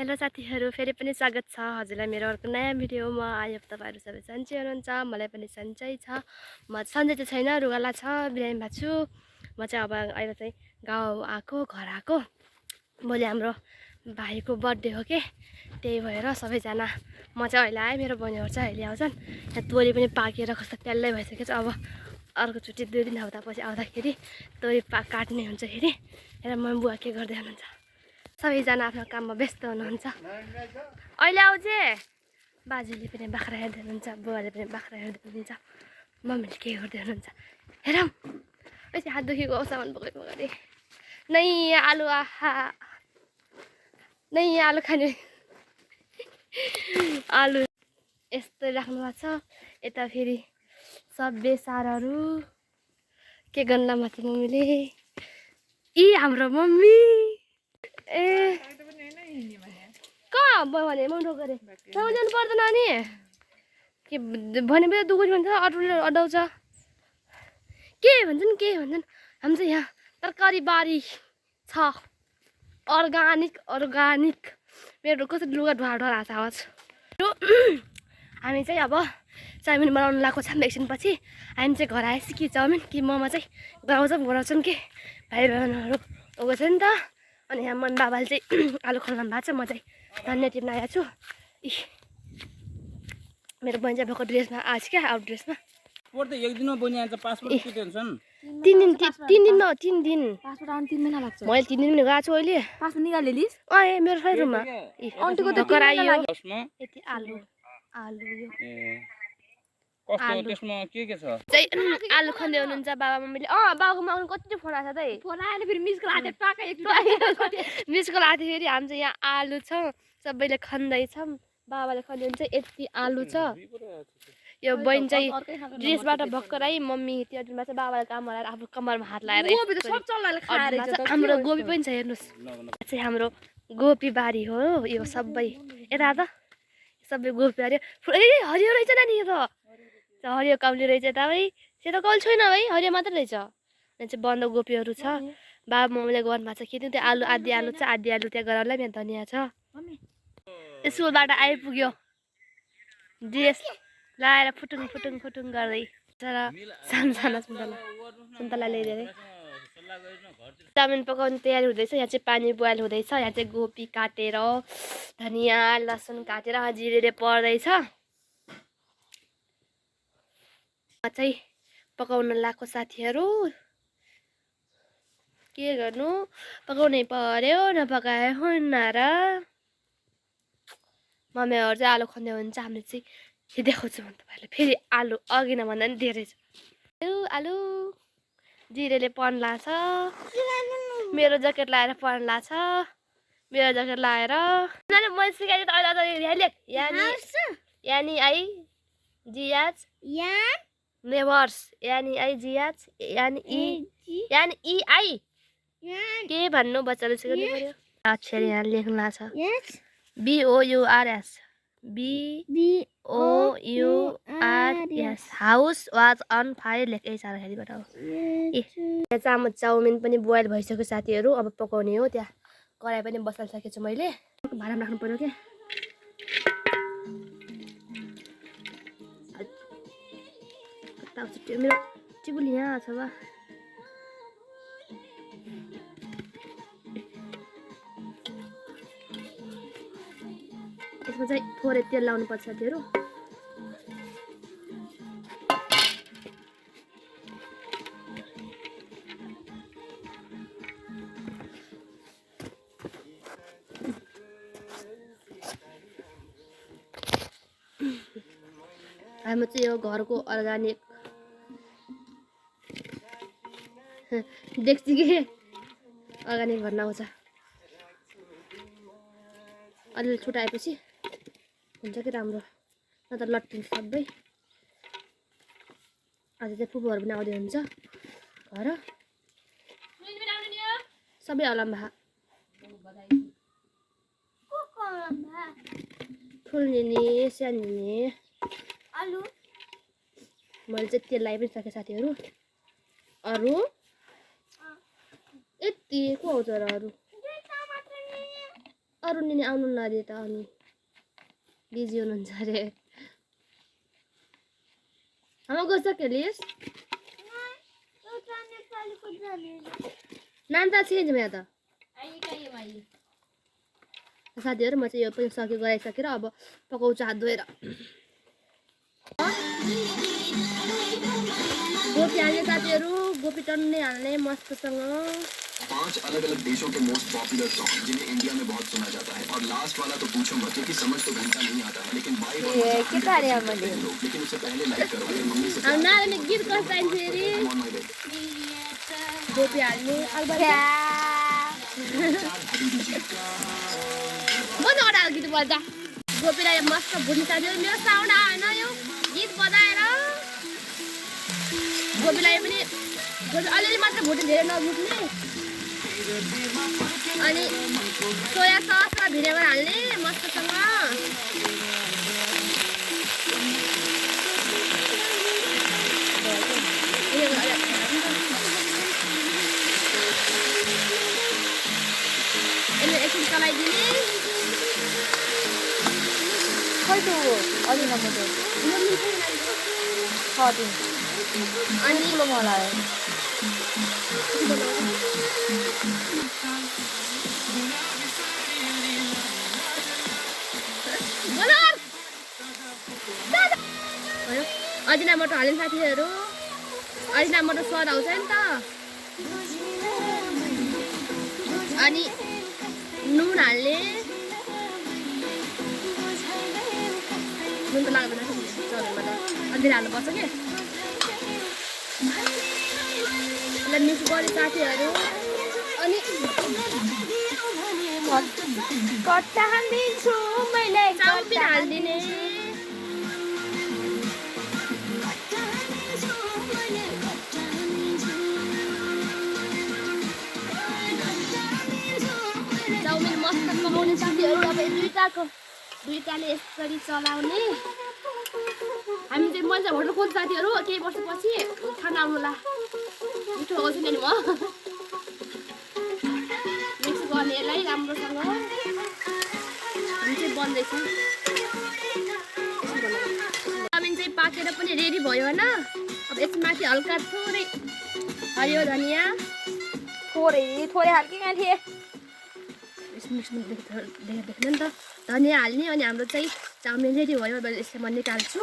Hello साथीहरू, फेरि पनि स्वागत छ हजुरलाई मेरो अर्को नयाँ भिडियोमा। आयो तपाईहरु सबै सन्चै हुनुहुन्छ, मलाई पनि सन्चै छ। म सन्चै चाहिँ छैन, रुगाला छ, बिरामी भएको छु। म चाहिँ अब अहिले चाहिँ गाउँ आएको, घर आएको। भोलि हाम्रो भाइको बर्थडे हो के, त्यही भएर सबैजना म चाहिँ अहिले आएँ, मेरो बहिनीहरू चाहिँ अहिले आउँछन्। यहाँ तोरी पनि पाकेर कस्तो प्याल्लै भइसकेको छ। अब अर्कोचोटि 2 दिन हप्तापछि आउँदाखेरि तोरी काट्ने हुन्छ फेरि। र म बुवा के गर्दै हुनुहुन्छ, सबैजना आफ्नो काममा व्यस्त हुनुहुन्छ। अहिले आउँछ बाजेले पनि बाख्रा हेर्दै हुनुहुन्छ, बुवाले पनि बाख्रा हेर्दै हुनुहुन्छ, मम्मीले के गर्दै हुनुहुन्छ हेरौँ। यसो हात दुखेको सामान बोकेको गरी नै आलु, आहा नै आलु खाने आलु यस्तो राख्नु भएको छ। यता फेरि सब बेसारहरू के गर्नमा छ मम्मीले। यी हाम्रो मम्मी ए कहाँ भयो भने मन गरे जानु पर्दैन नि के भनेपछि दुःख भन्छ, अरूले अडाउँछ के भन्छन् हामी चाहिँ यहाँ तरकारी बारी छ, अर्गानिक। मेरो कसरी लुगा ढुवाढुवा आएको छ आवाज। हामी चाहिँ अब चाउमिन बनाउनु लगाएको छौँ। एकछिनपछि हामी चाहिँ घर आएपछि कि चाउमिन कि मोमो चाहिँ बनाउँछन् कि भाइ बहिनीहरू गएको छ नि त। अनि यहाँ मन बाबाले चाहिँ आलु खोल्नु भएको छ, म चाहिँ धनिया टिप्न आएको छु। मेरो बहिनी चाहिँ भएको ड्रेसमा आज क्या, आउट ड्रेसमा। एक दिनमा बहिनी आउँछ, पासपोर्ट के टेन्सन? 3 दिन पासपोर्ट आउनु 3 महिना लाग्छ। मैले 3 दिन पनि गएको छु अहिले। पासपोर्ट निकालेलिस? ए मेरो खै रुममा अन्टीको त कराइयो। यति आलु यो कस्तो त्यसमा के छ? चाहिँ आलु खन्दै हुनुहुन्छ बाबा मम्मीले। बाबाकोमा आउनु कति फोन आएको छ त। फोन आएन फेरि मिस कल आथे टाका एक मिस कल आएको थियो फेरि। हामी चाहिँ यहाँ आलु छ, सबैले खन्दैछौँ, बाबाले खन्नुहुन्छ। यति आलु छ। यो बहिनी चाहिँ ड्रेसबाट भर्खर आई, मम्मी त्यो दिनमा चाहिँ बाबाले काम हराएर आफ्नो कम्मरमा हात लाएर हाम्रो गोबी पनि छ हेर्नुहोस्। चाहिँ हाम्रो गोपी बारी हो यो सबै। यता त सबै गोपी बारी हरियो रहेछ नानी। यो त हरियो काउली रहेछ यता भाइ, सेतो काउली छैन भाइ, हरियो मात्रै रहेछ। यहाँ चाहिँ बन्द गोपीहरू छ। बाबा मम्मीले गर्नुभएको छ खेती। त्यो आलु आधी आलु छ, आधी आलु त्यहाँ गराउला। यहाँ धनियाँ छ। स्कुलबाट आइपुग्यो, ड्रेस लाएर फुटुङ गर्दै तर सानो सुन्तला ल्याइदिएर चाउमिन पकाउने तयारी हुँदैछ। यहाँ चाहिँ पानी बोइल हुँदैछ। यहाँ चाहिँ गोपी काटेर, धनियाँ लसुन काटेर जिरेले पर्दैछ। चाहिँ पकाउन लाग्छ साथीहरू। के गर्नु, पकाउनै पर्यो, नपकाए हुन्न र। मम्मीहरू चाहिँ आलु खन्दै हुन्छ, हामीले चाहिँ देखाउँछु म तपाईँहरूलाई। फेरि आलु अघि नभन्दा पनि धेरै छ। आलु जिरेले पन्ला छ। मेरो ज्याकेट लाएर पन्ला छ, मेरो ज्याकेट लाएर मैले सिकाएँ त अहिले यानी आई जियाज नेभर्स, यानी आई जियाज, यानी ई आई के भन्नु बच्चाले सिकाउनु पर्यो। अक्षर यहाँ लेख्नु छ BOURS house was on fire लेखेकै छ हेरिबाट हो। यहाँ चाउमिन पनि बोइल भइसक्यो साथीहरू, अब पकाउने हो। त्यहाँ कराई पनि बसालिसकेको छु मैले, भाँडामा राख्नु पर्यो क्या। मेरो चिबुल यहाँ छ बा। यसमा चाहिँ थोरै तेल लाउनु पर्छ साथीहरू। हामी चाहिँ यो घरको अर्गानिक देख्छु कि अर्गानिक भन्न आउँछ। अलिअलि छुट्याएपछि हुन्छ कि राम्रो, न त लट्टिन्छ सबै। आज चाहिँ फुपूहरू पनि आउँदै हुन्छ घर, सबै अलम्बा ठुल्ने सानिने आलु। मैले चाहिँ तेल लगाइ पनि सकेँ साथीहरू। अरू यति को आउँछ र अरू अरू नि आउनु न अरे त अनि बिजी हुनुहुन्छ अरे हाम्रो गछ केलिस नाम त चेन्ज भयो त साथीहरू म चाहिँ यो पनि सक्यो गराइसकेर अब पकाउँछु हात धोएर गोपी हाल्ने साथीहरू गोपी टन्नै हाल्ने मस्तसँग 5 अलग-अलग देशों के मोस्ट पॉपुलर सॉन्ग जिन्हें इंडिया में बहुत सुना जाता है और लास्ट वाला तो पूछो मत क्योंकि समझ तो घंटा नहीं आता है लेकिन वाइब और मजा के तारे हामीले लेकिन उससे पहले लाइक करो ये मम्मी से अब नानी गीत कस्तो चाहिन्छ फेरि गोपी हाल्ने मजा अडाल गीत बजा गोपीलाई मस्त भुट्ने साथीहरू मेरो साउन्ड आएन यो गीत बजाएर गोपीलाई पनि अलिअलि मात्र भुट्ने धेरै नभुट्ने अनि सोया सस र भिनेगर हाल्ने मस्तसँग यसले एकछिन चलाइदिने खै त्यो अलि नमतो खदिन अनि ठुलो मलाई अजिना मटर हाल्ने साथीहरू अजिना मटर स्वाद आउँछ नि त अनि नुन हाल्ने नुन त लाग्दैन चौरमा त अलिअलि हाल्नुपर्छ कि यसलाई मिक्स गर्ने साथीहरू अनि कट्टा हालिदिन्छु मैले चाउमिन हालिदिने चाउमिन मस्त पकाउने साथीहरू अब दुईटाले यसरी चलाउने हामी चाहिँ मजा होटल खोज्छ साथीहरू केही वर्षपछि खाना आउनुला मिठो आउँछु नि म मिक्स गर्ने यसलाई राम्रोसँग हामी चाहिँ बन्दैछ चाउमिन चाहिँ पाकेर पनि रेडी भयो होइन अब यसमाथि हल्का थोरै हरियो धनियाँ थोरै हाल्किन थिएँ देख्नु नि त धनियाँ हाल्ने अनि हाम्रो चाहिँ चाउमिन रेडी भयो अब यसलाई म निकाल्छु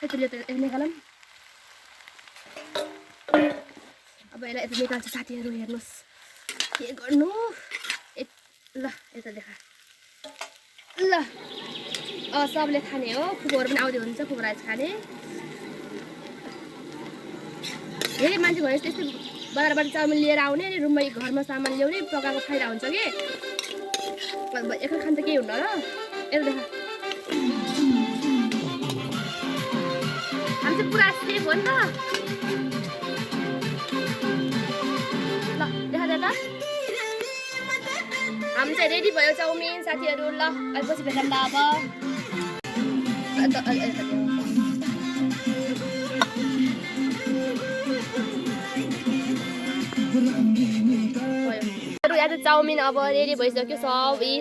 त्यसले त निकालौँ अब यसलाई यता निकाल्छु साथीहरू हेर्नुहोस् के गर्नु ल यता देखा ल सबले खाने हो फुपूहरू पनि आउँदै हुन्छ फुपूहरू आएछ खाने धेरै मान्छे भयो त्यस्तै बजारबाट चाउमिन लिएर आउने अनि रुममा घरमा सामान ल्याउने पकाएको खाइरहेको हुन्छ कि एकल खान त केही हुन्न र यता देखा हामी चाहिँ पुरा सेफ हो नि त ल देखा त हामी चाहिँ रेडी भयो चाउमिन साथीहरू ल अहिले पछि भेटौँ ल अब यहाँ चाहिँ चाउमिन अब रेडी भइसक्यो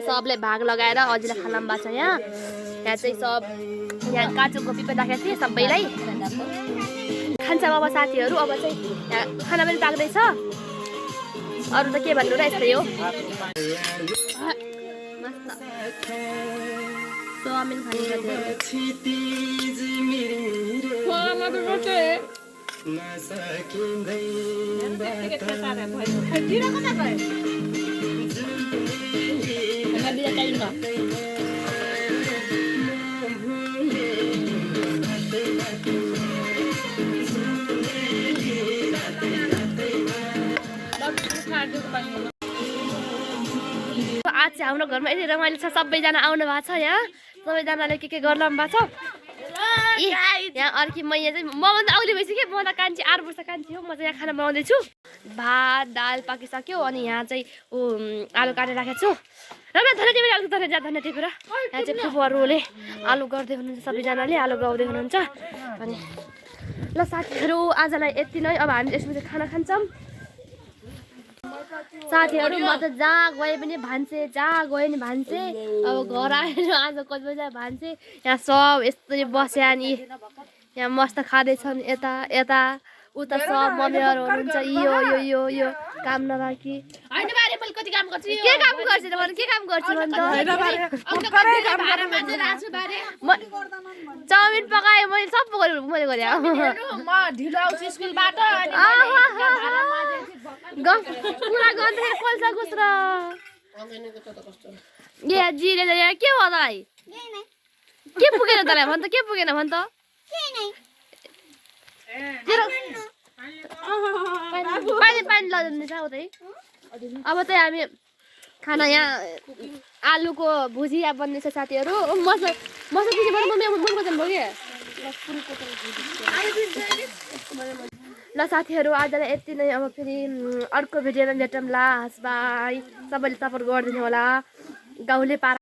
सबले भाग लगाएर अझैलाई खाना पनि भएको छ यहाँ चाहिँ सब यहाँ काँचो कोपी पनि राखेको थिएँ सबैलाई खान्छौँ अब साथीहरू अब चाहिँ यहाँ खाना पनि पाक्दैछ अरू त के भन्नु र यस्तै हो मस्त चाउमिन खाने आज चाहिँ हाम्रो घरमा यति रमाइलो छ सबैजना आउनु भएको छ यहाँ सबैजनाले के गर्नु भएको छ यहाँ अर्की मैया चाहिँ मभन्दा आउने भइसक्यो म त कान्छी 8 वर्ष कान्छी हो म चाहिँ यहाँ खाना बनाउँदैछु भात दाल पाकिसक्यो अनि यहाँ चाहिँ आलु काटेर राखेको छु राम्रो धन्य टिपेर आलु धन्य धन्य टिपेर यहाँ चाहिँ फुपूहरूले आलु गर्दै हुनुहुन्छ सबैजनाले आलु गाउँदै हुनुहुन्छ अनि ल साथीहरू आजलाई यति नै अब हामी यसमा चाहिँ खाना खान्छौँ साथीहरू म त जहाँ गए पनि भान्से जहाँ गए नि भान्से अब घर आएर आज कति बजी भान्से यहाँ सब यस्तरी बस्या नि यहाँ मस्त खाँदैछन् यता यता उता सब मम्मीहरू हुनुहुन्छ यो काम नराखी कति काम गर्छु के काम गर्छु त के काम गर्छु भन् चाउमिन पकाएँ मैले सब मैले गरेँ म ढिलो आउँछु स्कुलबाट कुरा गर्दाखेरि कोल्सा गुस्र ए जीले के भयो तँलाई के पुगेन तँलाई भन् त के पुगेन भन् त पानी लजाउनु छ उतै अब चाहिँ हामी खाना यहाँ आलुको भुजिया बन्नेछ साथीहरू मसला पिसी भयो ल साथीहरू आजलाई यति नै अब फेरि अर्को भिडियोमा भेटौँला हस् बाई सबैले सपोर्ट गरिदिनु होला गाउँले पारा